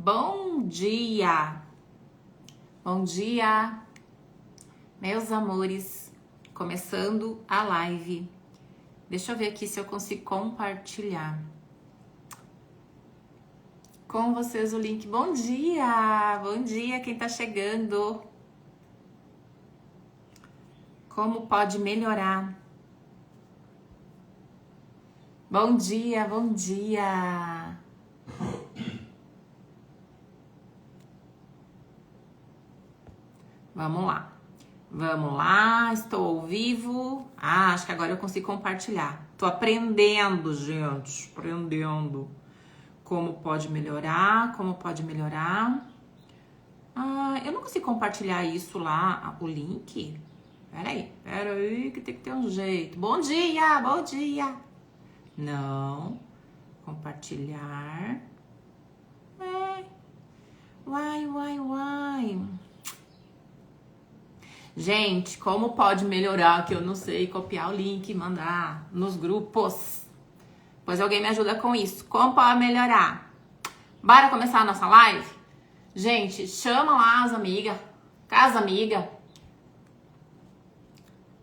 Bom dia! Bom dia, meus amores! Começando a live. Deixa eu ver aqui se eu consigo compartilhar com vocês o link. Bom dia! Bom dia quem tá chegando. Como pode melhorar? Bom dia, bom dia! Vamos lá, estou ao vivo. Acho que agora eu consigo compartilhar. Tô aprendendo, gente, aprendendo. Como pode melhorar, eu não consigo compartilhar isso lá, o link. Peraí, que tem que ter um jeito. Bom dia, bom dia. Não, compartilhar. Uai. Gente, como pode melhorar que eu não sei copiar o link e mandar nos grupos? Pois alguém me ajuda com isso. Como pode melhorar? Bora começar a nossa live? Gente, chama lá as amigas, casa amiga.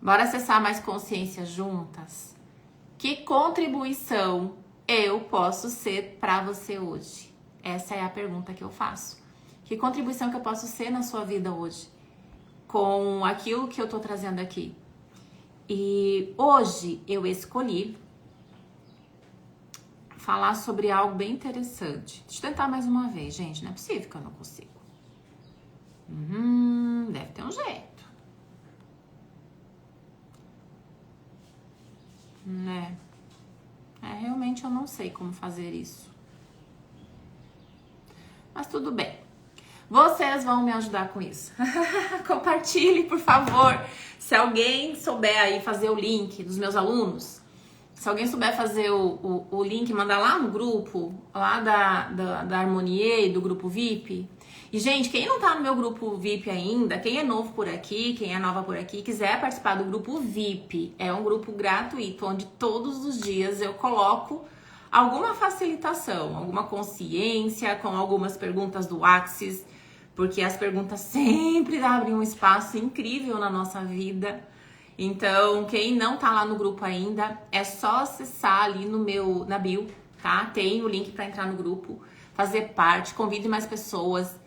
Bora acessar mais consciência juntas? Que contribuição eu posso ser para você hoje? Essa é a pergunta que eu faço. Que contribuição que eu posso ser na sua vida hoje? Com aquilo que eu tô trazendo aqui. E hoje eu escolhi falar sobre algo bem interessante. Deixa eu tentar mais uma vez, gente. Não é possível que eu não consigo. Deve ter um jeito. Né? Realmente eu não sei como fazer isso. Mas tudo bem. Vocês vão me ajudar com isso. Compartilhe, por favor. Se alguém souber aí fazer o link dos meus alunos, se alguém souber fazer o link, mandar lá no grupo, lá da Harmonie e do grupo VIP. E, gente, quem não tá no meu grupo VIP ainda, quem é novo por aqui, quem é nova por aqui, quiser participar do grupo VIP, é um grupo gratuito, onde todos os dias eu coloco alguma facilitação, alguma consciência, com algumas perguntas do Axis, porque as perguntas sempre abrem um espaço incrível na nossa vida. Então, quem não tá lá no grupo ainda, é só acessar ali na bio, tá? Tem o link para entrar no grupo, fazer parte, convide mais pessoas.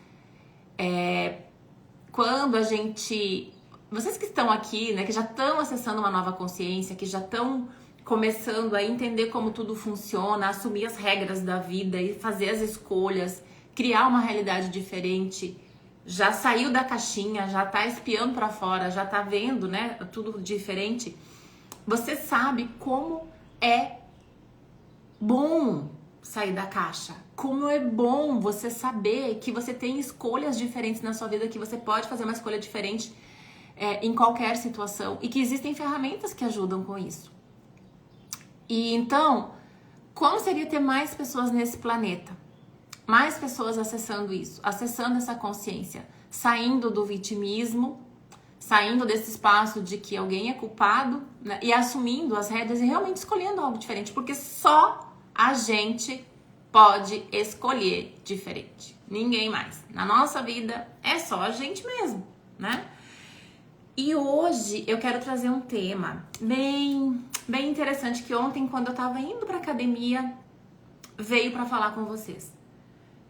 Quando a gente... Vocês que estão aqui, né, que já estão acessando uma nova consciência, que já estão começando a entender como tudo funciona, assumir as regras da vida e fazer as escolhas, criar uma realidade diferente, já saiu da caixinha, já tá espiando para fora, já tá vendo, né, tudo diferente. Você sabe como é bom sair da caixa, como é bom você saber que você tem escolhas diferentes na sua vida, que você pode fazer uma escolha diferente em qualquer situação e que existem ferramentas que ajudam com isso. E então, como seria ter mais pessoas nesse planeta? Mais pessoas acessando isso, acessando essa consciência, saindo do vitimismo, saindo desse espaço de que alguém é culpado, né, e assumindo as rédeas e realmente escolhendo algo diferente, porque só a gente pode escolher diferente, ninguém mais. Na nossa vida é só a gente mesmo, né? E hoje eu quero trazer um tema bem interessante que ontem, quando eu tava indo pra academia, veio pra falar com vocês.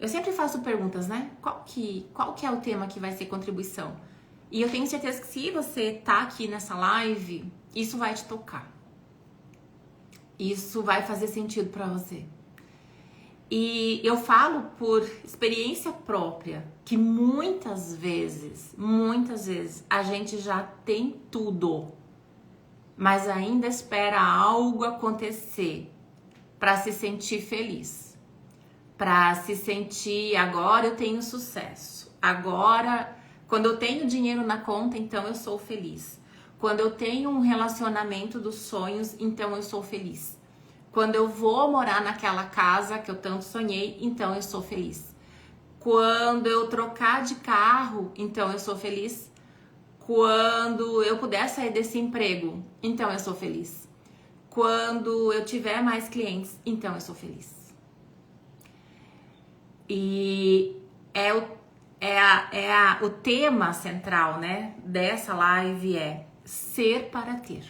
Eu sempre faço perguntas, né? Qual que é o tema que vai ser contribuição? E eu tenho certeza que se você tá aqui nessa live, isso vai te tocar. Isso vai fazer sentido pra você. E eu falo por experiência própria que muitas vezes, a gente já tem tudo, mas ainda espera algo acontecer pra se sentir feliz. Para se sentir, agora eu tenho sucesso, agora, quando eu tenho dinheiro na conta, então eu sou feliz. Quando eu tenho um relacionamento dos sonhos, então eu sou feliz. Quando eu vou morar naquela casa que eu tanto sonhei, então eu sou feliz. Quando eu trocar de carro, então eu sou feliz. Quando eu puder sair desse emprego, então eu sou feliz. Quando eu tiver mais clientes, então eu sou feliz. E o tema central, né, dessa live é ser para ter.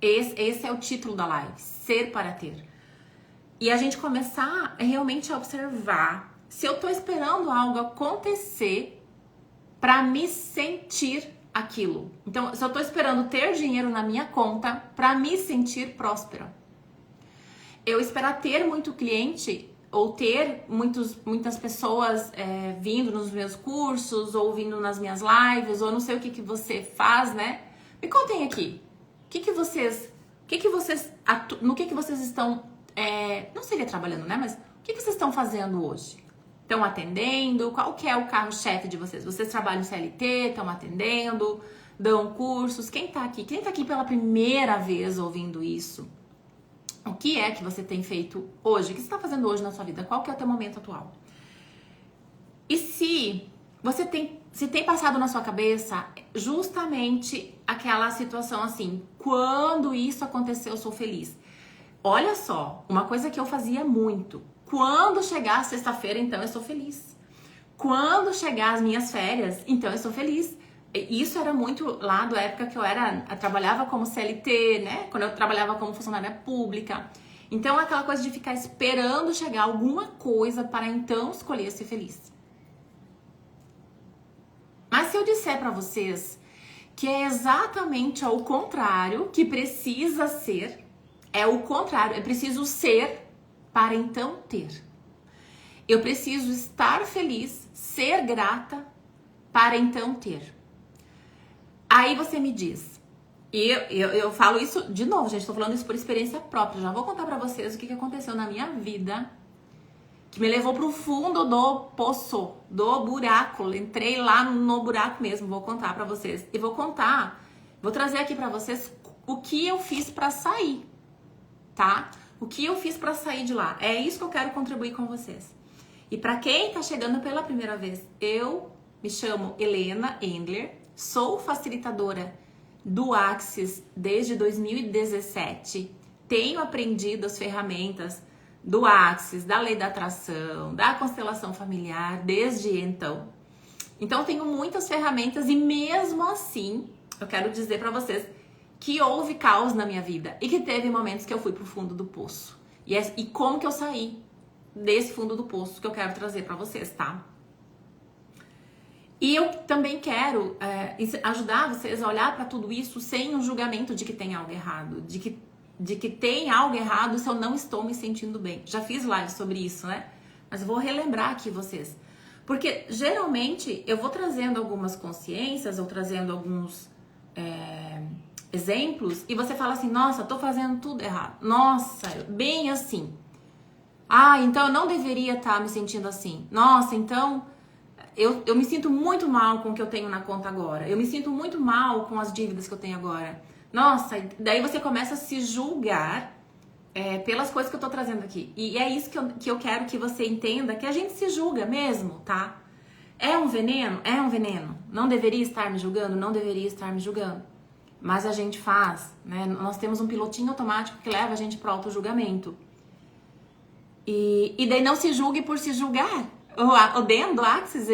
Esse é o título da live, ser para ter. E a gente começar realmente a observar se eu tô esperando algo acontecer para me sentir aquilo. Então, se eu tô esperando ter dinheiro na minha conta para me sentir próspera. Eu esperar ter muito cliente ou ter muitas pessoas vindo nos meus cursos ou vindo nas minhas lives, ou não sei o que você faz, né? Me contem aqui. No que vocês estão, não seria trabalhando, né? Mas o que vocês estão fazendo hoje? Estão atendendo? Qual que é o carro-chefe de vocês? Vocês trabalham CLT, estão atendendo, dão cursos? Quem tá aqui? Quem tá aqui pela primeira vez ouvindo isso? O que é que você tem feito hoje? O que você está fazendo hoje na sua vida? Qual que é o teu momento atual? E se tem passado na sua cabeça justamente aquela situação assim, quando isso aconteceu, eu sou feliz. Olha só, uma coisa que eu fazia muito. Quando chegar a sexta-feira, então eu sou feliz. Quando chegar as minhas férias, então eu sou feliz. Isso era muito lá da época que eu trabalhava como CLT, né? Quando eu trabalhava como funcionária pública. Então, aquela coisa de ficar esperando chegar alguma coisa para então escolher ser feliz. Mas se eu disser para vocês que é exatamente ao contrário que precisa ser, é o contrário, é preciso ser para então ter. Eu preciso estar feliz, ser grata para então ter. Aí você me diz, e eu falo isso de novo, gente, tô falando isso por experiência própria, já vou contar pra vocês o que aconteceu na minha vida, que me levou pro fundo do poço, do buraco, entrei lá no buraco mesmo, vou contar pra vocês. E vou trazer aqui pra vocês o que eu fiz pra sair, tá? O que eu fiz pra sair de lá, é isso que eu quero contribuir com vocês. E pra quem tá chegando pela primeira vez, eu me chamo Helena Endler, sou facilitadora do Axis desde 2017. Tenho aprendido as ferramentas do Axis, da lei da atração, da constelação familiar desde então. Então, tenho muitas ferramentas e mesmo assim, eu quero dizer para vocês que houve caos na minha vida e que teve momentos que eu fui pro fundo do poço. E como que eu saí desse fundo do poço que eu quero trazer para vocês, tá? E eu também quero ajudar vocês a olhar para tudo isso sem um julgamento de que tem algo errado, de que tem algo errado se eu não estou me sentindo bem. Já fiz live sobre isso, né? Mas eu vou relembrar aqui vocês. Porque geralmente eu vou trazendo algumas consciências ou trazendo alguns exemplos e você fala assim, nossa, eu tô fazendo tudo errado. Nossa, bem assim. Ah, então eu não deveria estar me sentindo assim. Nossa, então eu me sinto muito mal com o que eu tenho na conta agora. Eu me sinto muito mal com as dívidas que eu tenho agora. Nossa, daí você começa a se julgar pelas coisas que eu tô trazendo aqui. E é isso que eu quero que você entenda, que a gente se julga mesmo, tá? É um veneno? É um veneno. Não deveria estar me julgando? Não deveria estar me julgando. Mas a gente faz, né? Nós temos um pilotinho automático que leva a gente pro auto-julgamento. E daí não se julgue por se julgar. O Dan do Axis,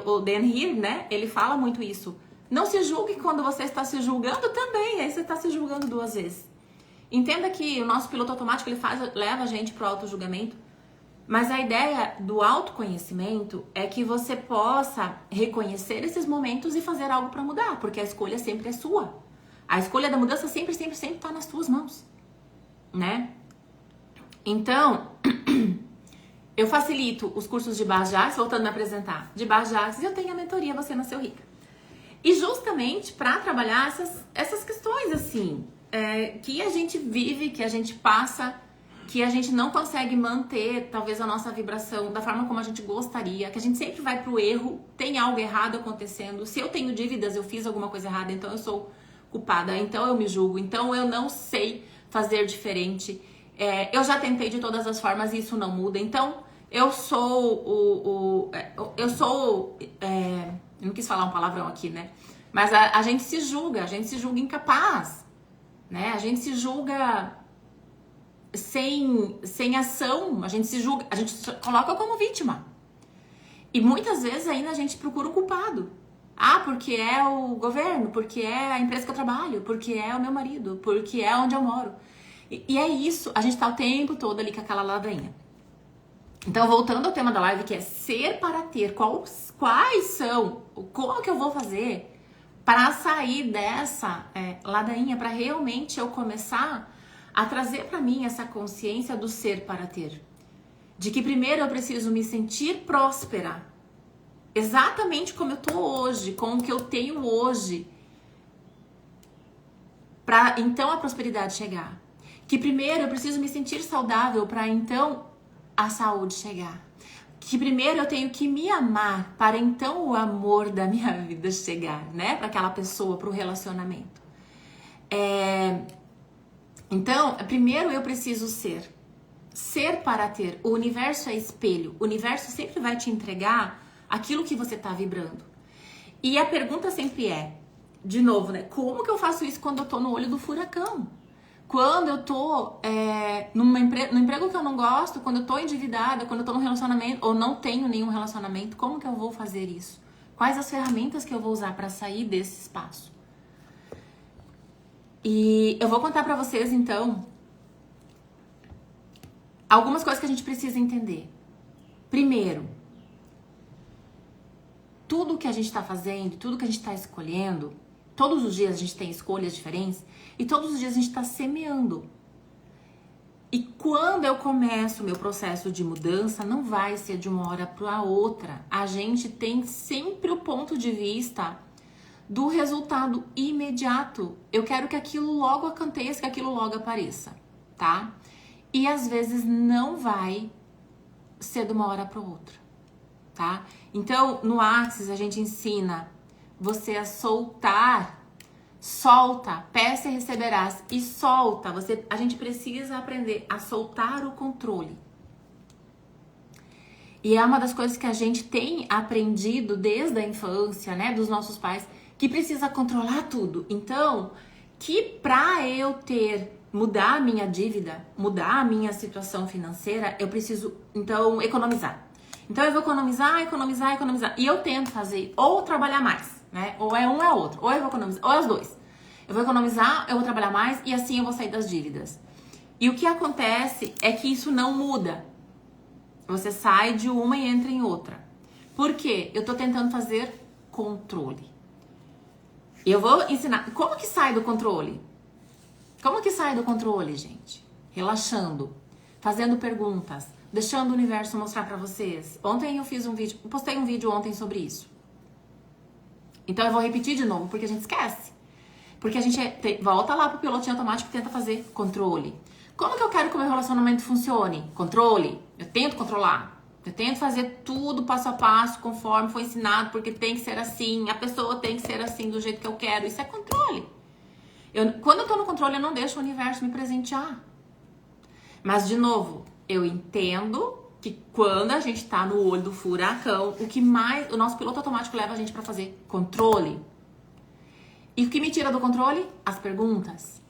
o Dan Heer, né? Ele fala muito isso. Não se julgue quando você está se julgando também. Aí você está se julgando duas vezes. Entenda que o nosso piloto automático leva a gente pro auto-julgamento. Mas a ideia do autoconhecimento é que você possa reconhecer esses momentos e fazer algo para mudar. Porque a escolha sempre é sua. A escolha da mudança sempre está nas suas mãos. Né? Então, eu facilito os cursos de Bajax, voltando a me apresentar, de Bajax, e eu tenho a mentoria Você Nasceu Rica. E justamente para trabalhar essas questões, assim, que a gente vive, que a gente passa, que a gente não consegue manter, talvez, a nossa vibração da forma como a gente gostaria, que a gente sempre vai pro erro, tem algo errado acontecendo. Se eu tenho dívidas, eu fiz alguma coisa errada, então eu sou culpada, então eu me julgo, então eu não sei fazer diferente. Eu já tentei de todas as formas e isso não muda. Então, eu não quis falar um palavrão aqui, né? Mas a gente se julga incapaz, né? A gente se julga sem ação, a gente se julga, a gente se coloca como vítima. E muitas vezes ainda a gente procura um culpado. Ah, porque é o governo, porque é a empresa que eu trabalho, porque é o meu marido, porque é onde eu moro. E é isso, a gente tá o tempo todo ali com aquela ladainha. Então, voltando ao tema da live, que é ser para ter, quais são, como que eu vou fazer para sair dessa ladainha, para realmente eu começar a trazer para mim essa consciência do ser para ter. De que primeiro eu preciso me sentir próspera, exatamente como eu tô hoje, com o que eu tenho hoje, para então a prosperidade chegar. Que primeiro eu preciso me sentir saudável para então a saúde chegar. Que primeiro eu tenho que me amar para então o amor da minha vida chegar, né? Para aquela pessoa, para o relacionamento. Então, primeiro eu preciso ser. Ser para ter. O universo é espelho. O universo sempre vai te entregar aquilo que você está vibrando. E a pergunta sempre é, de novo, né? Como que eu faço isso quando eu tô no olho do furacão? Quando eu tô no emprego que eu não gosto, quando eu tô endividada, quando eu tô num relacionamento ou não tenho nenhum relacionamento, como que eu vou fazer isso? Quais as ferramentas que eu vou usar para sair desse espaço? E eu vou contar para vocês, então, algumas coisas que a gente precisa entender. Primeiro, tudo que a gente está fazendo, tudo que a gente está escolhendo, todos os dias a gente tem escolhas diferentes e todos os dias a gente está semeando. E quando eu começo o meu processo de mudança, não vai ser de uma hora para outra. A gente tem sempre o ponto de vista do resultado imediato. Eu quero que aquilo logo aconteça, que aquilo logo apareça, tá? E às vezes não vai ser de uma hora para outra, tá? Então, no Axis a gente ensina você a soltar, solta, peça e receberás, e solta. A gente precisa aprender a soltar o controle. E é uma das coisas que a gente tem aprendido desde a infância, né, dos nossos pais, que precisa controlar tudo. Então, que pra eu mudar a minha dívida, mudar a minha situação financeira, eu preciso, então, economizar. Então, eu vou economizar. E eu tento fazer, ou trabalhar mais, né? Ou é um ou é outro. Ou eu vou economizar, ou é os dois. Eu vou economizar, eu vou trabalhar mais e assim eu vou sair das dívidas. E o que acontece é que isso não muda. Você sai de uma e entra em outra. Por quê? Eu tô tentando fazer controle. E eu vou ensinar. Como que sai do controle? Como que sai do controle, gente? Relaxando, fazendo perguntas, deixando o universo mostrar pra vocês. Ontem eu fiz um vídeo, postei um vídeo ontem sobre isso. Então eu vou repetir de novo, porque a gente esquece. Porque a gente volta lá pro pilotinho automático e tenta fazer controle. Como que eu quero que o meu relacionamento funcione? Controle. Eu tento controlar. Eu tento fazer tudo passo a passo, conforme foi ensinado, porque tem que ser assim, a pessoa tem que ser assim, do jeito que eu quero. Isso é controle. Quando eu tô no controle, eu não deixo o universo me presentear. Mas, de novo, eu entendo que quando a gente tá no olho do furacão, o nosso piloto automático leva a gente pra fazer controle. E o que me tira do controle? As perguntas.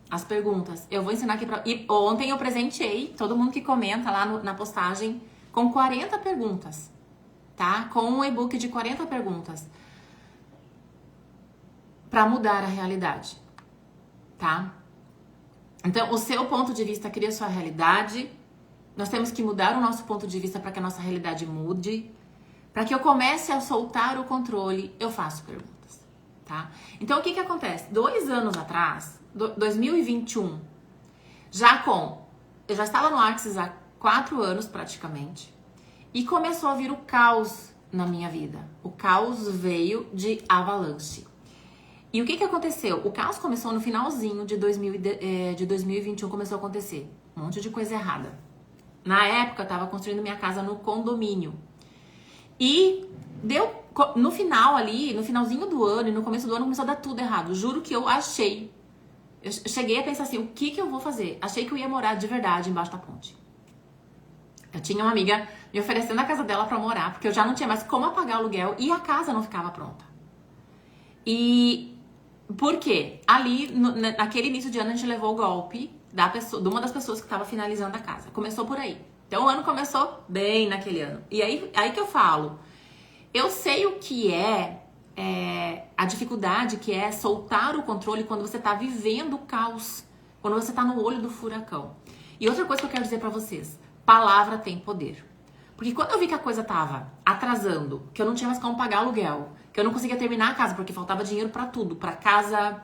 As perguntas. Eu vou ensinar aqui pra... E ontem eu presenteei todo mundo que comenta lá na postagem com 40 perguntas, tá? Com um e-book de 40 perguntas pra mudar a realidade, tá? Então, o seu ponto de vista cria a sua realidade. Nós temos que mudar o nosso ponto de vista para que a nossa realidade mude. Para que eu comece a soltar o controle, eu faço perguntas, tá? Então, o que acontece? 2 anos atrás, 2021, eu já estava no Axis há 4 anos praticamente, e começou a vir o caos na minha vida. O caos veio de avalanche. E o que aconteceu? O caos começou no finalzinho de 2021, começou a acontecer um monte de coisa errada. Na época, eu estava construindo minha casa no condomínio. E no final ali, no finalzinho do ano e no começo do ano, começou a dar tudo errado. Juro que eu cheguei a pensar assim, o que eu vou fazer? Achei que eu ia morar de verdade embaixo da ponte. Eu tinha uma amiga me oferecendo a casa dela pra morar, porque eu já não tinha mais como pagar o aluguel e a casa não ficava pronta. E por quê? Ali, naquele início de ano, a gente levou o golpe de uma das pessoas que estava finalizando a casa. Começou por aí. Então o ano começou bem naquele ano. E aí que eu falo, eu sei o que a dificuldade que é soltar o controle quando você tá vivendo o caos, quando você tá no olho do furacão. E outra coisa que eu quero dizer pra vocês, palavra tem poder. Porque quando eu vi que a coisa tava atrasando, que eu não tinha mais como pagar aluguel, que eu não conseguia terminar a casa porque faltava dinheiro pra tudo, pra casa,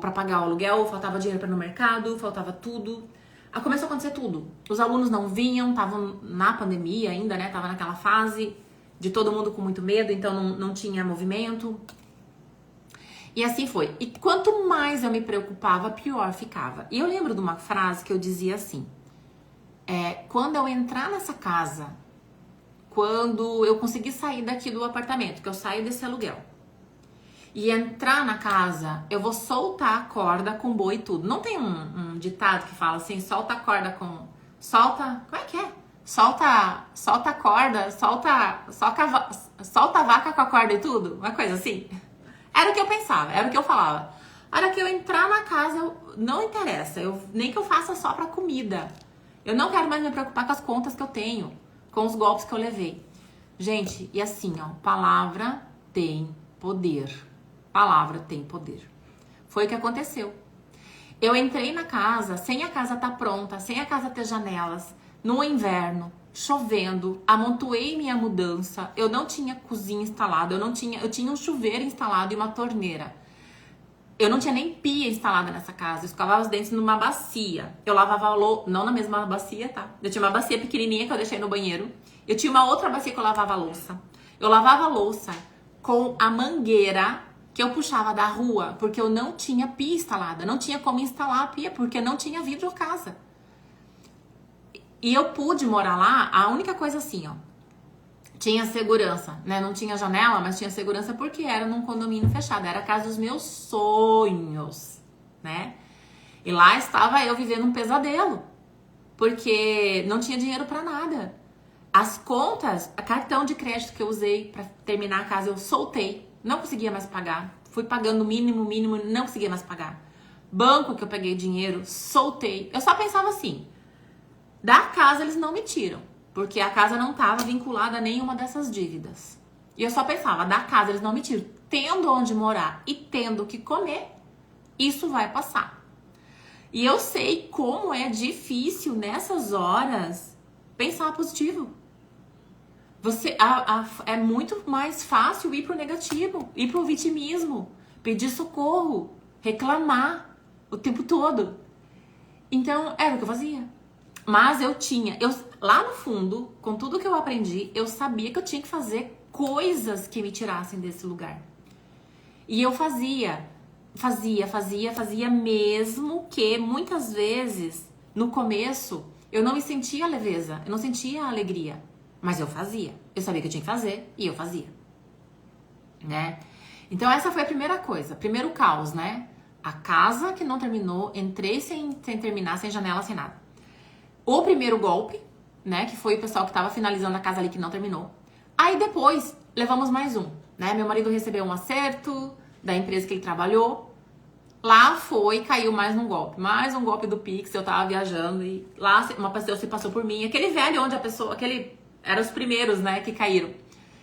pra pagar o aluguel, faltava dinheiro pra ir no mercado, faltava tudo. Aí começou a acontecer tudo. Os alunos não vinham, estavam na pandemia ainda, né? Tava naquela fase de todo mundo com muito medo, então não tinha movimento. E assim foi. E quanto mais eu me preocupava, pior ficava. E eu lembro de uma frase que eu dizia assim, quando eu entrar nessa casa, quando eu conseguir sair daqui do apartamento, que eu saio desse aluguel, e entrar na casa, eu vou soltar a corda com boi e tudo. Não tem um ditado que fala assim, solta a corda com... Solta... Como é que é? Solta a corda, solta a vaca com a corda e tudo? Uma coisa assim. Era o que eu pensava, era o que eu falava. A hora que eu entrar na casa, não interessa. Nem que eu faça só pra comida. Eu não quero mais me preocupar com as contas que eu tenho, com os golpes que eu levei. Gente, e assim, ó, palavra tem poder. Palavra tem poder. Foi o que aconteceu. Eu entrei na casa sem a casa estar pronta, sem a casa ter janelas, no inverno, chovendo, amontoei minha mudança, eu não tinha cozinha instalada, eu tinha um chuveiro instalado e uma torneira. Eu não tinha nem pia instalada nessa casa, eu escovava os dentes numa bacia. Eu lavava não na mesma bacia, tá? Eu tinha uma bacia pequenininha que eu deixei no banheiro. Eu tinha uma outra bacia que eu lavava a louça. Eu lavava a louça com a mangueira que eu puxava da rua, porque eu não tinha pia instalada. Não tinha como instalar a pia, porque não tinha vidro casa. E eu pude morar lá, a única coisa assim, ó. Tinha segurança, né? Não tinha janela, mas tinha segurança porque era num condomínio fechado. Era a casa dos meus sonhos, né? E lá estava eu vivendo um pesadelo. Porque não tinha dinheiro pra nada. As contas, a cartão de crédito que eu usei pra terminar a casa, eu soltei. Não conseguia mais pagar. Fui pagando mínimo, não conseguia mais pagar. Banco que eu peguei dinheiro, soltei. Eu só pensava assim, da casa eles não me tiram. Porque a casa não estava vinculada a nenhuma dessas dívidas. E eu só pensava, da casa eles não me tiram. Tendo onde morar e tendo o que comer, isso vai passar. E eu sei como é difícil nessas horas pensar positivo. É muito mais fácil ir pro negativo, ir pro vitimismo, pedir socorro, reclamar o tempo todo. Então, era o que eu fazia. Mas lá no fundo, com tudo que eu aprendi, eu sabia que eu tinha que fazer coisas que me tirassem desse lugar. E eu fazia mesmo que muitas vezes, no começo, eu não me sentia leveza, eu não sentia alegria. Mas eu fazia. Eu sabia que eu tinha que fazer e eu fazia. Né? Então essa foi a primeira coisa. Primeiro caos, né? A casa que não terminou, entrei sem terminar, sem janela, sem nada. O primeiro golpe, né? Que foi o pessoal que tava finalizando a casa ali que não terminou. Aí depois, levamos mais um, né? Meu marido recebeu um acerto da empresa que ele trabalhou. Lá foi, caiu mais um golpe do Pix. Eu tava viajando e lá uma pessoa se passou por mim. Aquele velho onde a pessoa, eram os primeiros, né, que caíram.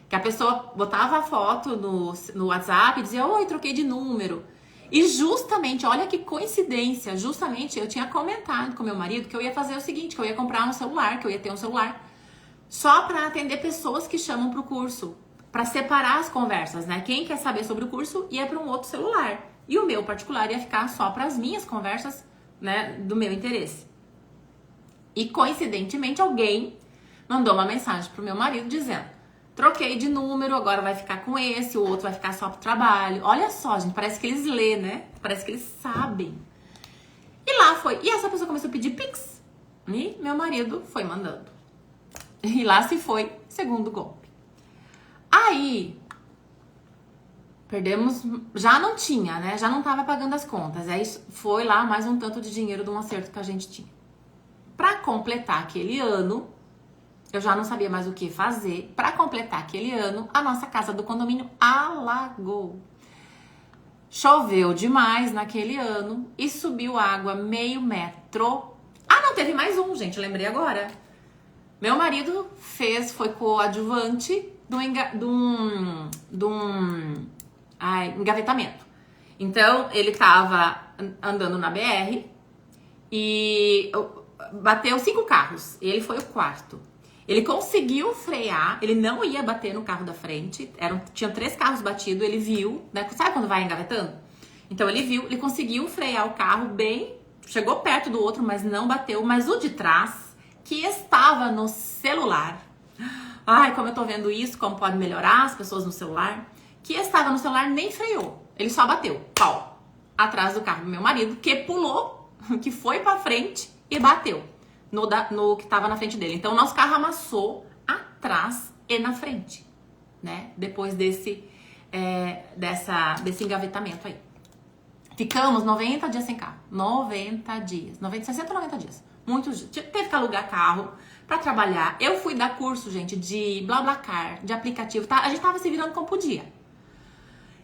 Que a pessoa botava a foto no WhatsApp e dizia, oi, troquei de número. E justamente, olha que coincidência, justamente eu tinha comentado com meu marido que eu ia fazer o seguinte, que eu ia comprar um celular, que eu ia ter um celular, só para atender pessoas que chamam pro curso, para separar as conversas, né? Quem quer saber sobre o curso ia para um outro celular. E o meu particular ia ficar só para as minhas conversas, né, do meu interesse. E coincidentemente alguém mandou uma mensagem pro meu marido dizendo, troquei de número, agora vai ficar com esse, o outro vai ficar só pro trabalho. Olha só, gente, parece que eles lêem, né? Parece que eles sabem. E lá foi. E essa pessoa começou a pedir Pix. E meu marido foi mandando. E lá se foi, segundo golpe. Aí, perdemos, já não tinha, né? Já não tava pagando as contas. Aí foi lá mais um tanto de dinheiro de um acerto que a gente tinha. Pra completar aquele ano, eu já não sabia mais o que fazer. Pra completar aquele ano, a nossa casa do condomínio alagou. Choveu demais naquele ano e subiu água meio metro. Ah, não, teve mais um, gente, lembrei agora. Meu marido foi coadjuvante de um engavetamento. Então, ele tava andando na BR e bateu 5 carros. Ele foi o quarto. Ele conseguiu frear, ele não ia bater no carro da frente. Tinha 3 carros batidos, ele viu, né? Sabe quando vai engavetando? Então ele viu, ele conseguiu frear o carro bem, chegou perto do outro, mas não bateu. Mas o de trás, que estava no celular. Ai, como eu tô vendo isso, como pode melhorar as pessoas no celular. Que estava no celular, nem freou. Ele só bateu, pau, atrás do carro do meu marido, que pulou, que foi pra frente e bateu no que tava na frente dele. Então, o nosso carro amassou atrás e na frente, né? Depois desse engavetamento aí. Ficamos 90 dias sem carro. 90 dias. 60 ou 90 dias. Muitos dias. Teve que alugar carro pra trabalhar. Eu fui dar curso, gente, de BlaBlaCar, de aplicativo. Tá? A gente tava se virando como podia.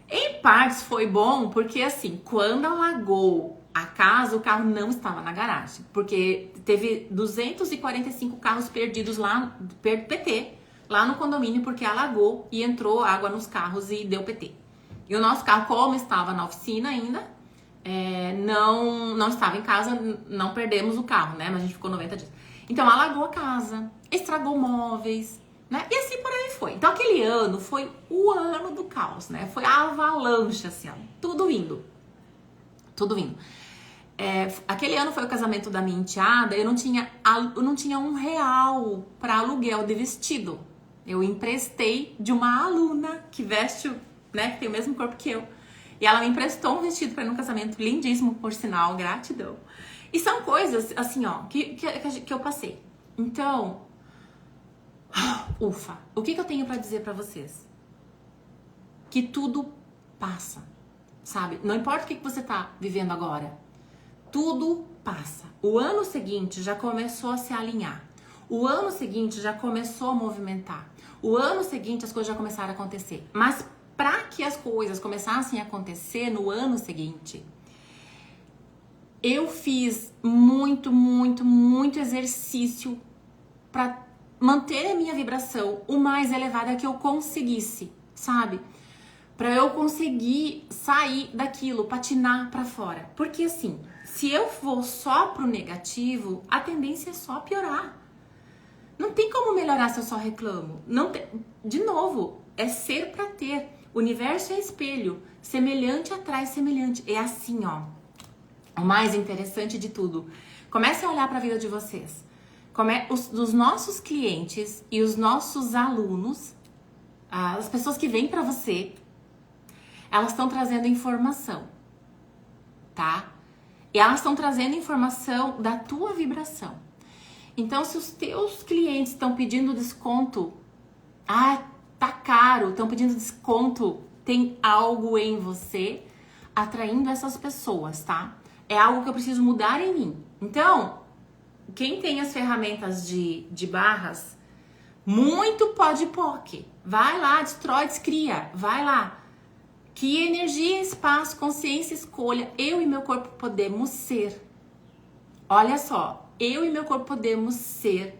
Em partes foi bom, porque assim, quando alagou a casa, o carro não estava na garagem. Porque teve 245 carros perdidos lá, PT, lá no condomínio, porque alagou e entrou água nos carros e deu PT. E o nosso carro, como estava na oficina ainda, não estava em casa, não perdemos o carro, né? Mas a gente ficou 90 dias. Então, alagou a casa, estragou móveis, né? E assim por aí foi. Então, aquele ano foi o ano do caos, né? Foi a avalanche, assim, ó, tudo vindo. Tudo vindo. Aquele ano foi o casamento da minha enteada, eu não tinha R$1 para aluguel de vestido. Eu emprestei de uma aluna que veste, né, que tem o mesmo corpo que eu. E ela me emprestou um vestido para ir no casamento, lindíssimo, por sinal, gratidão. E são coisas, assim, ó, que eu passei. Então, ufa, o que eu tenho para dizer para vocês? Que tudo passa, sabe? Não importa o que você tá vivendo agora, tudo passa. O ano seguinte já começou a se alinhar. O ano seguinte já começou a movimentar. O ano seguinte as coisas já começaram a acontecer. Mas para que as coisas começassem a acontecer no ano seguinte, eu fiz muito, muito, muito exercício para manter a minha vibração o mais elevada que eu conseguisse, sabe? Para eu conseguir sair daquilo, patinar para fora. Porque assim, se eu for só pro negativo, a tendência é só piorar. Não tem como melhorar se eu só reclamo. Não tem... De novo, é ser para ter. O universo é espelho. Semelhante atrai semelhante. É assim, ó. O mais interessante de tudo. Comece a olhar para a vida de vocês. Dos nossos clientes e os nossos alunos, as pessoas que vêm para você, elas estão trazendo informação, tá? E elas estão trazendo informação da tua vibração. Então, se os teus clientes estão pedindo desconto, tá caro, estão pedindo desconto, tem algo em você atraindo essas pessoas, tá? É algo que eu preciso mudar em mim. Então, quem tem as ferramentas de barras, muito pode POC. Vai lá, destrói, descria, vai lá. Que energia, espaço, consciência, escolha, eu e meu corpo podemos ser. Olha só, eu e meu corpo podemos ser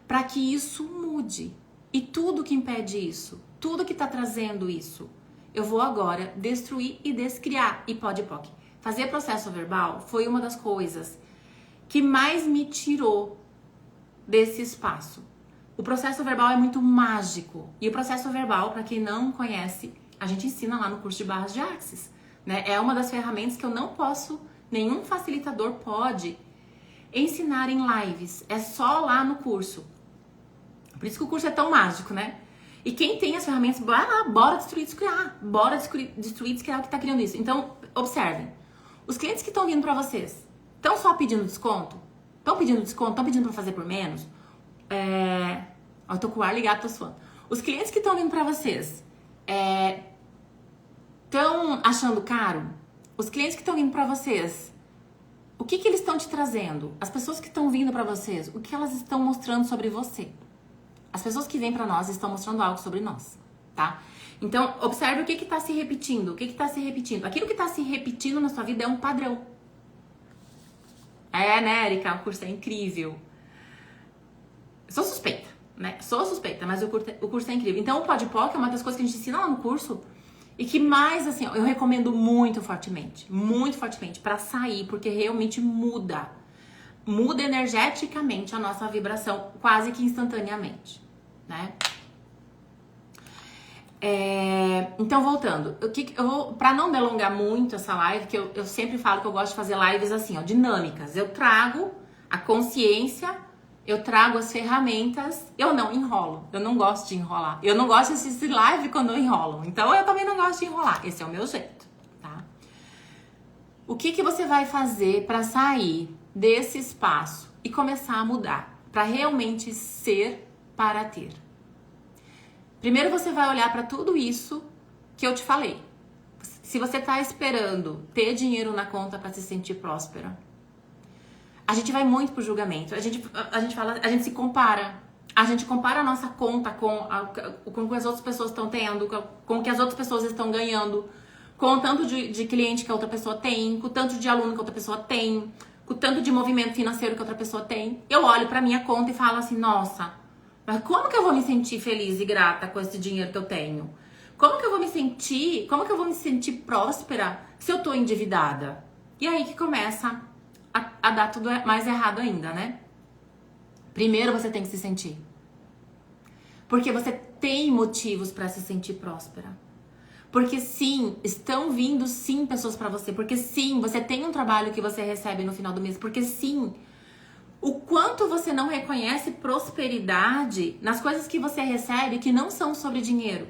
para que isso mude. E tudo que impede isso, tudo que está trazendo isso, eu vou agora destruir e descriar. E pode POC. Fazer processo verbal foi uma das coisas que mais me tirou desse espaço. O processo verbal é muito mágico. E o processo verbal, para quem não conhece, a gente ensina lá no curso de barras de Axis, né? É uma das ferramentas que eu não posso, nenhum facilitador pode ensinar em lives. É só lá no curso. Por isso que o curso é tão mágico, né? E quem tem as ferramentas, vai lá, bora destruir, descriar. Bora destruir, descriar o que tá criando isso. Então, observem. Os clientes que estão vindo pra vocês, estão só pedindo desconto? Estão pedindo desconto? Estão pedindo pra fazer por menos? Eu tô com o ar ligado, tô suando. Os clientes que estão vindo pra vocês, estão achando caro? Os clientes que estão vindo pra vocês, o que eles estão te trazendo? As pessoas que estão vindo pra vocês, o que elas estão mostrando sobre você? As pessoas que vêm pra nós estão mostrando algo sobre nós, tá? Então, observe o que tá se repetindo. O que tá se repetindo? Aquilo que tá se repetindo na sua vida é um padrão. Né, Erika? O curso é incrível. Sou suspeita, né? Sou suspeita, mas o curso é incrível. Então, o Podpoc é uma das coisas que a gente ensina lá no curso e que mais, assim, eu recomendo muito fortemente, pra sair, porque realmente muda energeticamente a nossa vibração quase que instantaneamente, né? Então, voltando, pra não delongar muito essa live, que eu sempre falo que eu gosto de fazer lives assim, ó, dinâmicas. Eu trago a consciência, eu trago as ferramentas, eu não enrolo, eu não gosto de enrolar. Eu não gosto de assistir live quando eu enrolo, então eu também não gosto de enrolar. Esse é o meu jeito, tá? O que você vai fazer pra sair desse espaço e começar a mudar? Pra realmente ser para ter. Primeiro você vai olhar para tudo isso que eu te falei. Se você tá esperando ter dinheiro na conta para se sentir próspera, a gente vai muito pro julgamento. A gente se compara. A gente compara a nossa conta com o que as outras pessoas estão tendo, com o que as outras pessoas estão ganhando, com o tanto de cliente que a outra pessoa tem, com o tanto de aluno que a outra pessoa tem, com o tanto de movimento financeiro que a outra pessoa tem. Eu olho pra minha conta e falo assim, nossa, mas como que eu vou me sentir feliz e grata com esse dinheiro que eu tenho? Como que eu vou me sentir próspera se eu tô endividada? E aí que começa a dar tudo mais errado ainda, né? Primeiro você tem que se sentir. Porque você tem motivos pra se sentir próspera. Porque sim, estão vindo sim pessoas pra você. Porque sim, você tem um trabalho que você recebe no final do mês. Porque sim, o quanto você não reconhece prosperidade nas coisas que você recebe que não são sobre dinheiro.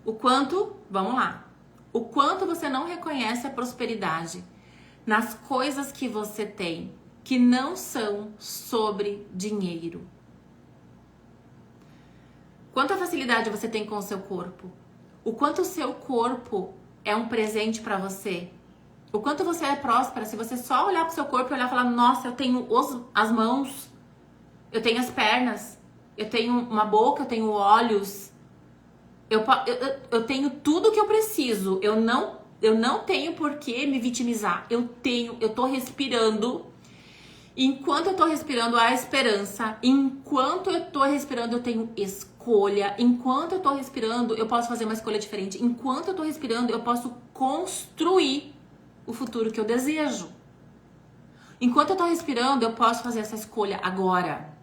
O quanto, vamos lá, o quanto você não reconhece a prosperidade nas coisas que você tem que não são sobre dinheiro. Quanta facilidade você tem com o seu corpo? O quanto o seu corpo é um presente pra você? O quanto você é próspera se você só olhar pro seu corpo e olhar e falar, nossa, eu tenho as mãos, eu tenho as pernas, eu tenho uma boca, eu tenho olhos, eu tenho tudo que eu preciso, eu não tenho por que me vitimizar, eu tô respirando. Enquanto eu tô respirando, há esperança. Enquanto eu tô respirando, eu tenho escolha. Enquanto eu tô respirando, eu posso fazer uma escolha diferente. Enquanto eu tô respirando, eu posso construir o futuro que eu desejo. Enquanto eu tô respirando, eu posso fazer essa escolha agora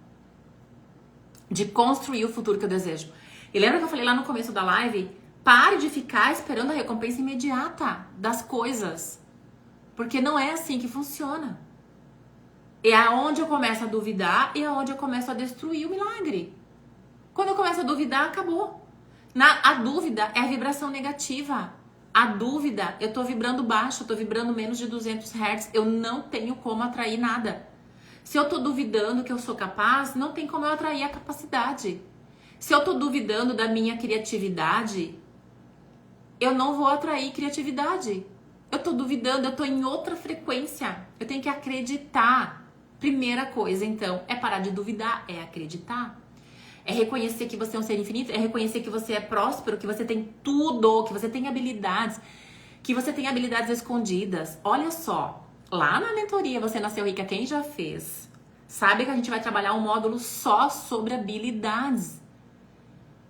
de construir o futuro que eu desejo. E lembra que eu falei lá no começo da live? Pare de ficar esperando a recompensa imediata das coisas. Porque não é assim que funciona. É aonde eu começo a duvidar e aonde eu começo a destruir o milagre. Quando eu começo a duvidar, acabou. A dúvida é a vibração negativa. A dúvida, eu tô vibrando baixo, eu tô vibrando menos de 200 Hz, eu não tenho como atrair nada. Se eu tô duvidando que eu sou capaz, não tem como eu atrair a capacidade. Se eu tô duvidando da minha criatividade, eu não vou atrair criatividade. Eu tô duvidando, eu tô em outra frequência. Eu tenho que acreditar. Primeira coisa, então, é parar de duvidar, é acreditar. É reconhecer que você é um ser infinito, é reconhecer que você é próspero, que você tem tudo, que você tem habilidades, que você tem habilidades escondidas. Olha só, lá na mentoria Você Nasceu Rica, quem já fez, sabe que a gente vai trabalhar um módulo só sobre habilidades.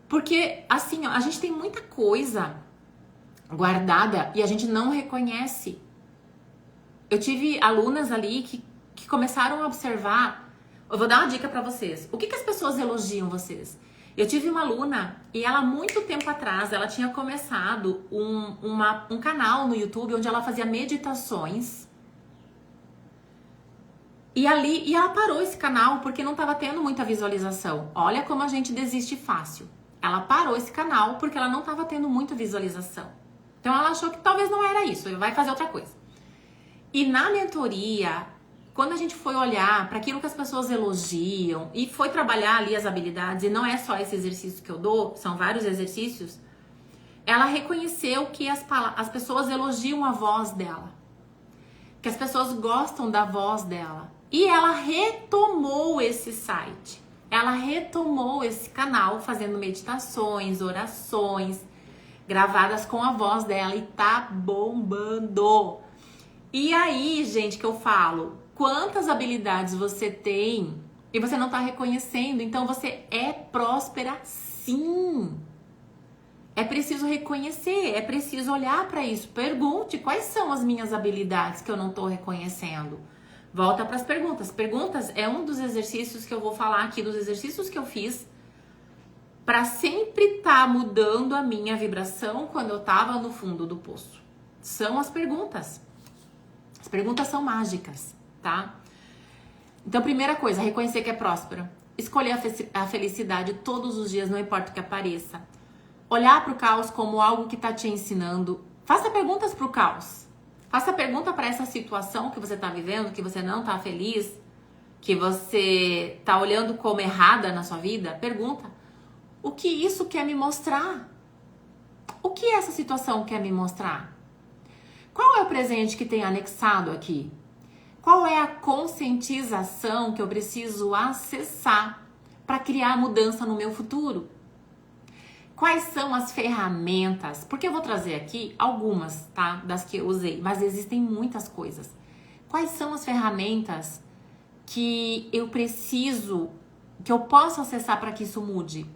Porque, assim, ó, a gente tem muita coisa guardada e a gente não reconhece. Eu tive alunas ali que começaram a observar. Eu vou dar uma dica pra vocês. O que as pessoas elogiam vocês? Eu tive uma aluna e ela, muito tempo atrás, ela tinha começado um canal no YouTube onde ela fazia meditações. E ela parou esse canal porque não estava tendo muita visualização. Olha como a gente desiste fácil. Ela parou esse canal porque ela não estava tendo muita visualização. Então ela achou que talvez não era isso, vai fazer outra coisa. E na mentoria, quando a gente foi olhar para aquilo que as pessoas elogiam e foi trabalhar ali as habilidades, e não é só esse exercício que eu dou, são vários exercícios, ela reconheceu que as pessoas elogiam a voz dela, que as pessoas gostam da voz dela. E ela retomou esse site. ela retomou esse canal fazendo meditações, orações, gravadas com a voz dela e tá bombando. E aí, gente, que eu falo, quantas habilidades você tem e você não tá reconhecendo, então você é próspera sim. É preciso reconhecer, é preciso olhar para isso. Pergunte quais são as minhas habilidades que eu não tô reconhecendo. Volta para as perguntas. Perguntas é um dos exercícios que eu vou falar aqui, dos exercícios que eu fiz para sempre estar mudando a minha vibração quando eu tava no fundo do poço. São as perguntas. As perguntas são mágicas, tá? Então, primeira coisa, reconhecer que é próspera. Escolher a felicidade todos os dias, não importa o que apareça. Olhar para o caos como algo que está te ensinando. Faça perguntas para o caos. Faça pergunta para essa situação que você está vivendo, que você não está feliz, que você está olhando como errada na sua vida. Pergunta, o que isso quer me mostrar? O que essa situação quer me mostrar? Qual é o presente que tem anexado aqui? Qual é a conscientização que eu preciso acessar para criar mudança no meu futuro? Quais são as ferramentas? Porque eu vou trazer aqui algumas, tá? Das que eu usei, mas existem muitas coisas. Quais são as ferramentas que eu preciso, que eu posso acessar para que isso mude?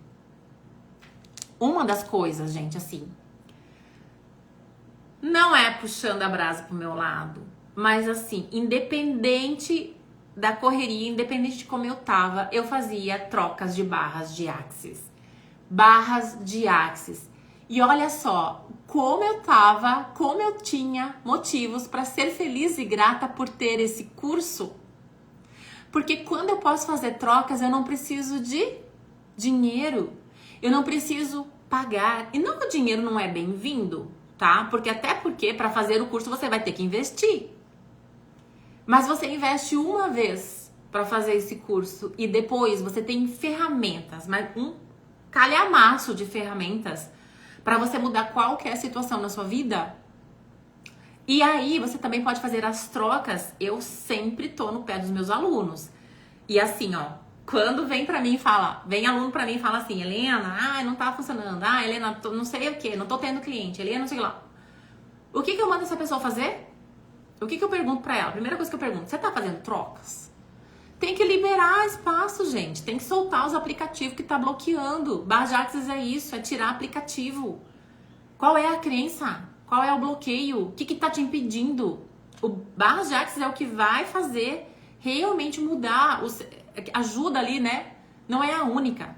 Uma das coisas, gente, assim, não é puxando a brasa pro meu lado, mas assim, independente da correria, independente de como eu tava, eu fazia trocas de barras de Axis. Barras de Axis. E olha só, como eu tava, como eu tinha motivos para ser feliz e grata por ter esse curso. Porque quando eu posso fazer trocas, eu não preciso de dinheiro. Eu não preciso pagar. E não que o dinheiro não é bem-vindo, tá? Até porque para fazer o curso você vai ter que investir. Mas você investe uma vez para fazer esse curso e depois você tem ferramentas, mas um calhamaço de ferramentas para você mudar qualquer situação na sua vida. E aí você também pode fazer as trocas. Eu sempre tô no pé dos meus alunos. E assim, ó, quando vem aluno pra mim e fala assim, Helena, não tá funcionando. Helena, não sei o que, não tô tendo cliente. Helena, não sei o que lá. O que eu mando essa pessoa fazer? O que eu pergunto pra ela? A primeira coisa que eu pergunto, você tá fazendo trocas? Tem que liberar espaço, gente. Tem que soltar os aplicativos que tá bloqueando. Barra de Axis é isso, é tirar aplicativo. Qual é a crença? Qual é o bloqueio? O que tá te impedindo? O Barra de Axis é o que vai fazer realmente mudar. Ajuda ali, né? Não é a única,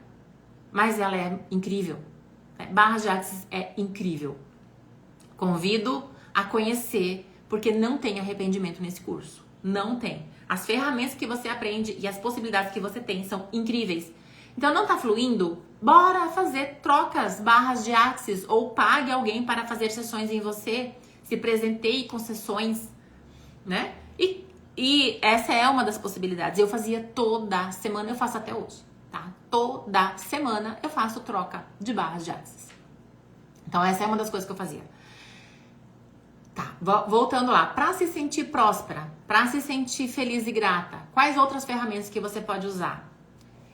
mas ela é incrível. Barra de Axis é incrível. Convido a conhecer, porque não tem arrependimento nesse curso. Não tem. As ferramentas que você aprende e as possibilidades que você tem são incríveis. Então não tá fluindo? Bora fazer trocas, barras de Axis, ou pague alguém para fazer sessões em você. Se presenteie com sessões, né? E essa é uma das possibilidades. Eu fazia toda semana, eu faço até hoje, tá? Toda semana eu faço troca de barras de Axis. Então essa é uma das coisas que eu fazia. Tá, voltando lá. Para se sentir próspera, para se sentir feliz e grata, quais outras ferramentas que você pode usar?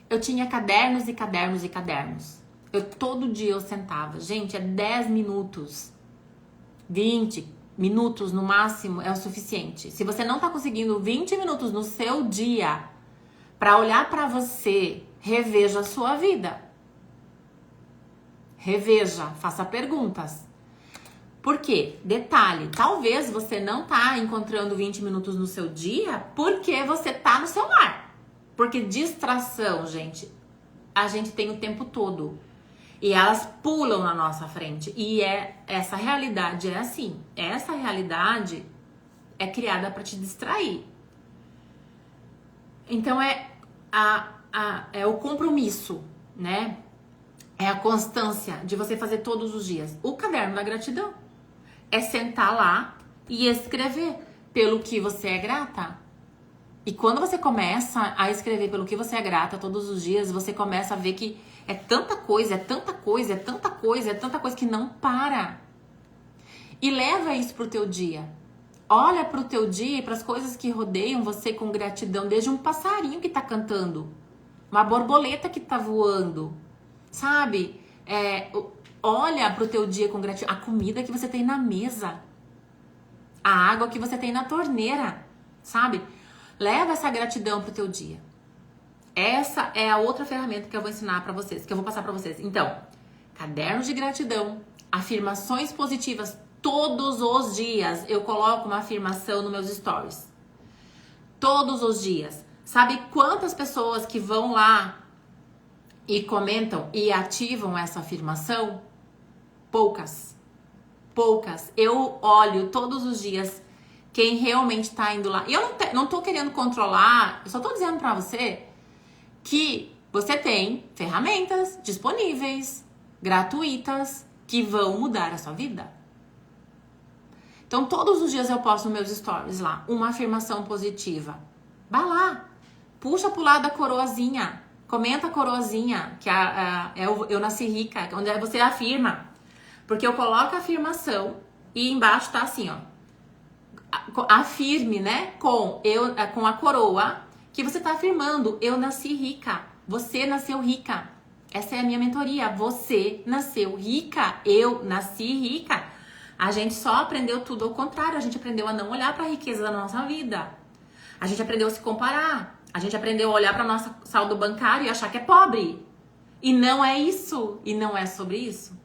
Eu tinha cadernos e cadernos e cadernos. Todo dia eu sentava. Gente, é 10 minutos. 20 minutos no máximo é o suficiente. Se você não tá conseguindo 20 minutos no seu dia para olhar para você, reveja a sua vida. Reveja, faça perguntas. Por quê? Detalhe, talvez você não tá encontrando 20 minutos no seu dia porque você tá no celular. Porque distração, gente, a gente tem o tempo todo. E elas pulam na nossa frente. E essa realidade é assim. Essa realidade é criada para te distrair. Então é o compromisso, né? É a constância de você fazer todos os dias. O caderno da gratidão é sentar lá e escrever pelo que você é grata. E quando você começa a escrever pelo que você é grata todos os dias, você começa a ver que é tanta coisa, é tanta coisa, é tanta coisa, é tanta coisa que não para. E leva isso pro teu dia. Olha pro teu dia e pras coisas que rodeiam você com gratidão, desde um passarinho que tá cantando. uma borboleta que tá voando, sabe? Olha pro teu dia com gratidão, a comida que você tem na mesa, a água que você tem na torneira, sabe? Leva essa gratidão pro teu dia. Essa é a outra ferramenta que eu vou ensinar pra vocês, que eu vou passar pra vocês. Então, caderno de gratidão, afirmações positivas. Todos os dias eu coloco uma afirmação nos meus stories. Todos os dias. Sabe quantas pessoas que vão lá e comentam e ativam essa afirmação? Poucas. Poucas. Eu olho todos os dias quem realmente tá indo lá. E eu não tô querendo controlar, eu só tô dizendo pra você que você tem ferramentas disponíveis, gratuitas, que vão mudar a sua vida. Então, todos os dias eu posto nos meus stories lá uma afirmação positiva. Vai lá, puxa pro lado da coroazinha, comenta a coroazinha, que eu nasci rica, onde você afirma. Porque eu coloco a afirmação e embaixo tá assim, ó. Afirme, né, com a coroa, que você tá afirmando, eu nasci rica, você nasceu rica. Essa é a minha mentoria, você nasceu rica, eu nasci rica. A gente só aprendeu tudo ao contrário, a gente aprendeu a não olhar para a riqueza da nossa vida. A gente aprendeu a se comparar, a gente aprendeu a olhar para nosso saldo bancário e achar que é pobre. E não é isso, e não é sobre isso,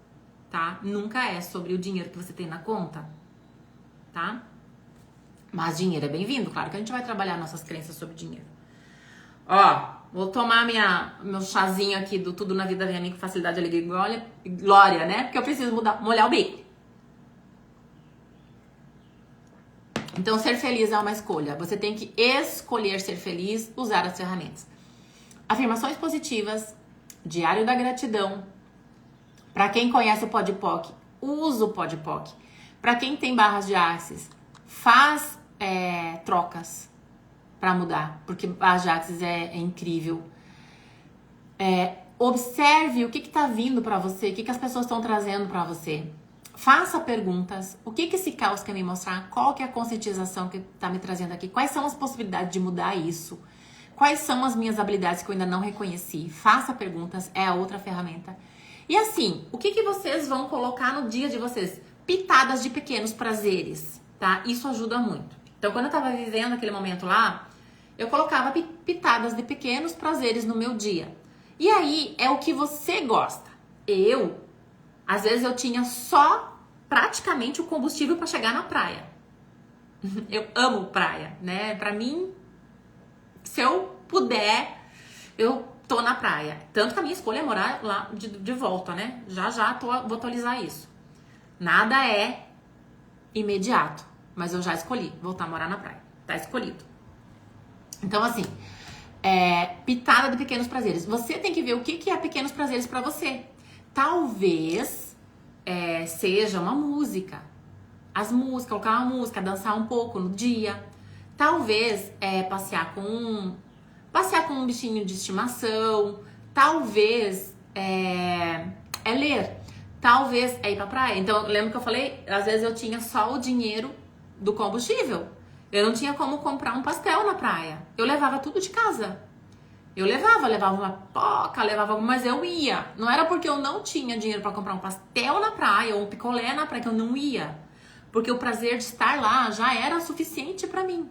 tá? Nunca é sobre o dinheiro que você tem na conta, tá? Mas dinheiro é bem-vindo, claro que a gente vai trabalhar nossas crenças sobre dinheiro. Ó, vou tomar meu chazinho aqui do Tudo na Vida Vem a Mim com Facilidade, Alegria e Glória, né? Porque eu preciso molhar o bico. Então, ser feliz é uma escolha. Você tem que escolher ser feliz, usar as ferramentas. Afirmações positivas, diário da gratidão. Para quem conhece o Podpoc, usa o Podpoc. Para quem tem barras de Axis, faz trocas para mudar, porque barras de Axis é incrível. Observe o que está vindo para você, o que as pessoas estão trazendo para você. Faça perguntas. O que esse caos quer me mostrar? Qual que é a conscientização que está me trazendo aqui? Quais são as possibilidades de mudar isso? Quais são as minhas habilidades que eu ainda não reconheci? Faça perguntas, é a outra ferramenta. E assim, o que vocês vão colocar no dia de vocês? Pitadas de pequenos prazeres, tá? Isso ajuda muito. Então, quando eu tava vivendo aquele momento lá, eu colocava pitadas de pequenos prazeres no meu dia. E aí, é o que você gosta. Às vezes eu tinha só praticamente o combustível para chegar na praia. Eu amo praia, né? Pra mim, se eu puder, eu tô na praia. Tanto que a minha escolha é morar lá de volta, né? Já vou atualizar isso. Nada é imediato, mas eu já escolhi voltar a morar na praia. Tá escolhido. Então, assim, pitada de pequenos prazeres. Você tem que ver o que é pequenos prazeres pra você. Talvez seja uma música. As músicas, colocar uma música, dançar um pouco no dia. Talvez passear com um bichinho de estimação. Talvez ler. Talvez ir pra praia. Então, lembra que eu falei? Às vezes eu tinha só o dinheiro do combustível. Eu não tinha como comprar um pastel na praia. Eu levava tudo de casa. Eu levava uma poca, mas eu ia. Não era porque eu não tinha dinheiro para comprar um pastel na praia ou um picolé na praia que eu não ia. Porque o prazer de estar lá já era suficiente para mim.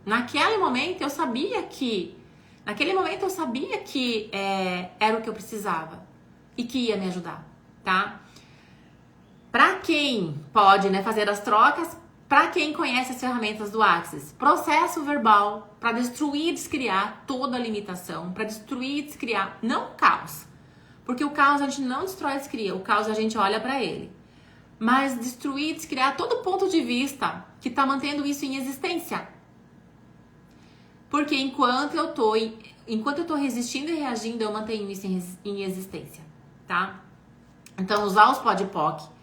Naquele momento eu sabia que era o que eu precisava e que ia me ajudar, tá? Para quem pode, né, fazer as trocas, para quem conhece as ferramentas do Axis, processo verbal para destruir e descriar toda a limitação, para destruir e descriar, não o caos, porque o caos a gente não destrói e descria, o caos a gente olha para ele, mas destruir e descriar todo ponto de vista que tá mantendo isso em existência, porque enquanto eu tô resistindo e reagindo, eu mantenho isso em existência, tá? Então, usar os Podpoc.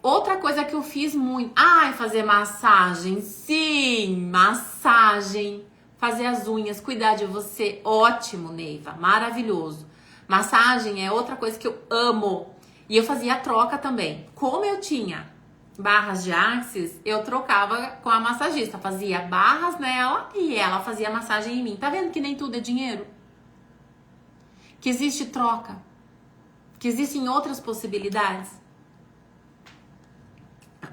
Outra coisa que eu fiz muito. Fazer massagem. Sim, massagem. Fazer as unhas, cuidar de você. Ótimo, Neiva. Maravilhoso. Massagem é outra coisa que eu amo. E eu fazia a troca também. Como eu tinha barras de Axis, eu trocava com a massagista. Fazia barras nela e ela fazia massagem em mim. Tá vendo que nem tudo é dinheiro? Que existe troca. Que existem outras possibilidades.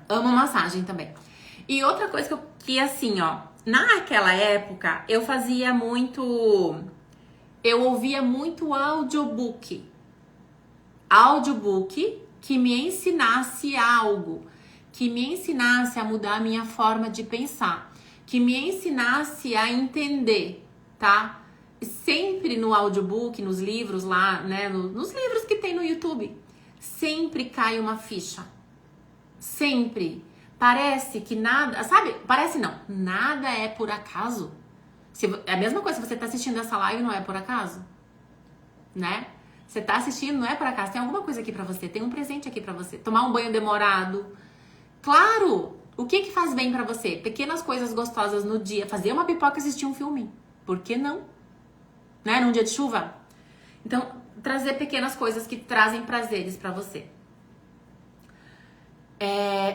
Amo massagem também. E outra coisa que assim, ó, naquela época eu fazia muito, eu ouvia muito audiobook. Audiobook que me ensinasse algo, que me ensinasse a mudar a minha forma de pensar, que me ensinasse a entender, tá? Sempre no audiobook, nos livros lá, né, nos livros que tem no YouTube, sempre cai uma ficha. Sempre. Parece que nada, sabe? Parece não, nada é por acaso. É a mesma coisa, se você tá assistindo essa live, não é por acaso, né? Você tá assistindo, não é por acaso, tem alguma coisa aqui pra você, tem um presente aqui pra você. Tomar um banho demorado. Claro! O que faz bem pra você? Pequenas coisas gostosas no dia. Fazer uma pipoca e assistir um filme. Por que não? Né? Num dia de chuva. Então, trazer pequenas coisas que trazem prazeres pra você.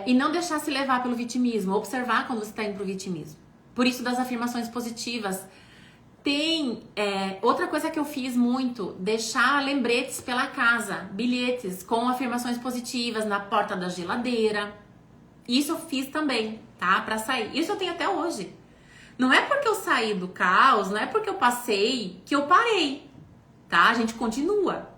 E não deixar se levar pelo vitimismo. Observar quando você tá indo pro vitimismo. Por isso, das afirmações positivas. Tem outra coisa que eu fiz muito, deixar lembretes pela casa, bilhetes com afirmações positivas na porta da geladeira. Isso eu fiz também, tá? Pra sair. Isso eu tenho até hoje. Não é porque eu saí do caos, não é porque eu passei que eu parei, tá? A gente continua.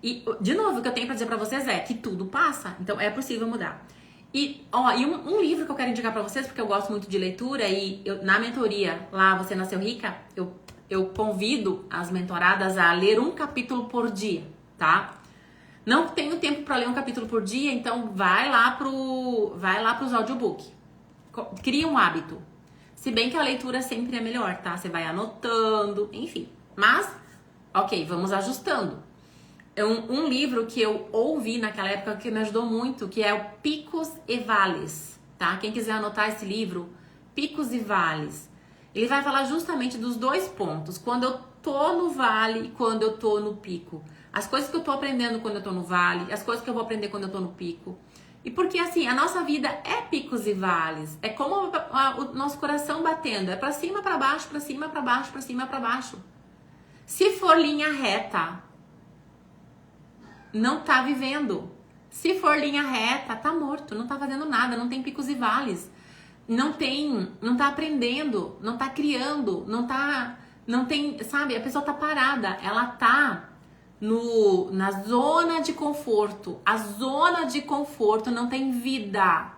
E, de novo, o que eu tenho pra dizer pra vocês é que tudo passa, então é possível mudar. E um livro que eu quero indicar pra vocês, porque eu gosto muito de leitura e na mentoria lá, Você Nasceu Rica, eu convido as mentoradas a ler um capítulo por dia, tá? Não tenho tempo pra ler um capítulo por dia, então vai lá pros audiobooks. Cria um hábito. Se bem que a leitura sempre é melhor, tá? Você vai anotando, enfim. Mas, ok, vamos ajustando. Um livro que eu ouvi naquela época que me ajudou muito, que é o Picos e Vales, tá? Quem quiser anotar esse livro, Picos e Vales. Ele vai falar justamente dos dois pontos, quando eu tô no vale e quando eu tô no pico. As coisas que eu tô aprendendo quando eu tô no vale, as coisas que eu vou aprender quando eu tô no pico. E porque assim, a nossa vida é picos e vales, é como o nosso coração batendo, é pra cima, pra baixo, pra cima, pra baixo, pra cima, pra baixo. Se for linha reta, não tá vivendo. Se for linha reta, tá morto, não tá fazendo nada, não tem picos e vales. Não tá aprendendo, não tá criando, não tem, sabe? A pessoa tá parada, ela tá na zona de conforto. A zona de conforto não tem vida.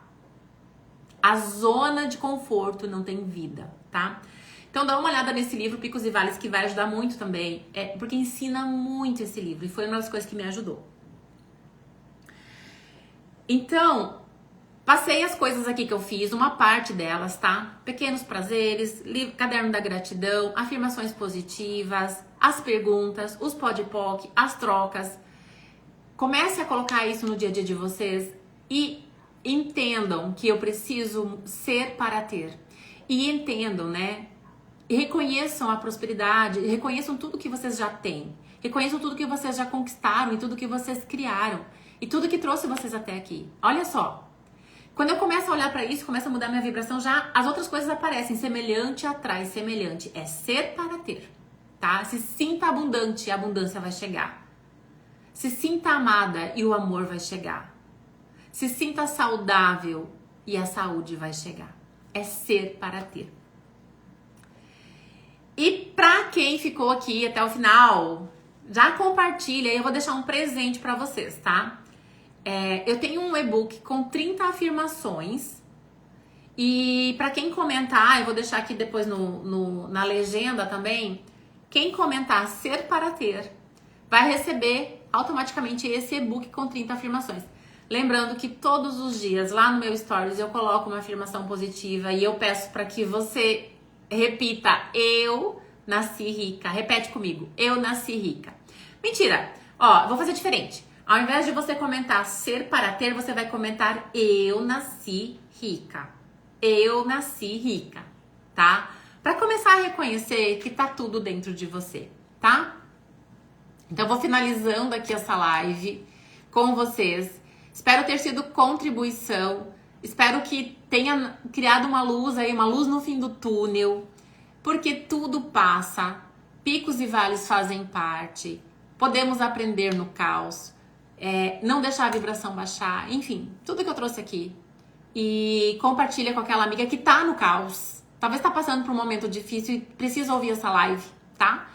A zona de conforto não tem vida, tá? Então dá uma olhada nesse livro, Picos e Vales, que vai ajudar muito também, porque ensina muito esse livro e foi uma das coisas que me ajudou. Então, passei as coisas aqui que eu fiz, uma parte delas, tá? Pequenos prazeres, caderno da gratidão, afirmações positivas, as perguntas, os podpoc, as trocas. Comece a colocar isso no dia a dia de vocês e entendam que eu preciso ser para ter. E entendam, né? E reconheçam a prosperidade, reconheçam tudo que vocês já têm. Reconheçam tudo que vocês já conquistaram e tudo que vocês criaram. E tudo que trouxe vocês até aqui. Olha só. Quando eu começo a olhar para isso, começo a mudar minha vibração, já as outras coisas aparecem. Semelhante atrai semelhante. É ser para ter, tá? Se sinta abundante e a abundância vai chegar. Se sinta amada e o amor vai chegar. Se sinta saudável e a saúde vai chegar. É ser para ter. E pra quem ficou aqui até o final, já compartilha e eu vou deixar um presente pra vocês, tá? Eu tenho um e-book com 30 afirmações e pra quem comentar, eu vou deixar aqui depois na legenda também, quem comentar ser para ter, vai receber automaticamente esse e-book com 30 afirmações. Lembrando que todos os dias lá no meu stories eu coloco uma afirmação positiva e eu peço pra que você repita, eu nasci rica. Repete comigo, eu nasci rica. Mentira, ó, vou fazer diferente. Ao invés de você comentar ser para ter, você vai comentar eu nasci rica. Eu nasci rica, tá? Pra começar a reconhecer que tá tudo dentro de você, tá? Então eu vou finalizando aqui essa live com vocês. Espero ter sido contribuição. Espero que tenha criado uma luz aí, uma luz no fim do túnel. Porque tudo passa. Picos e vales fazem parte. Podemos aprender no caos. Não deixar a vibração baixar. Enfim, tudo que eu trouxe aqui. E compartilha com aquela amiga que tá no caos. Talvez tá passando por um momento difícil e precisa ouvir essa live, tá?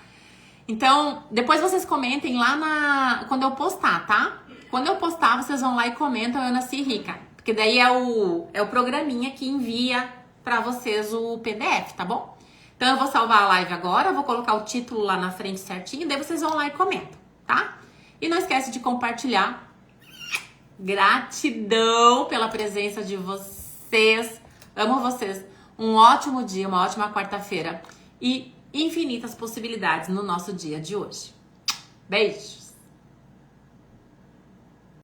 Então, depois vocês comentem lá quando eu postar, tá? Quando eu postar, vocês vão lá e comentam Eu Nasci Rica. Porque daí é o programinha que envia pra vocês o PDF, tá bom? Então, eu vou salvar a live agora, vou colocar o título lá na frente certinho, daí vocês vão lá e comentam, tá? E não esquece de compartilhar. Gratidão pela presença de vocês. Amo vocês. Um ótimo dia, uma ótima quarta-feira. E infinitas possibilidades no nosso dia de hoje. Beijos!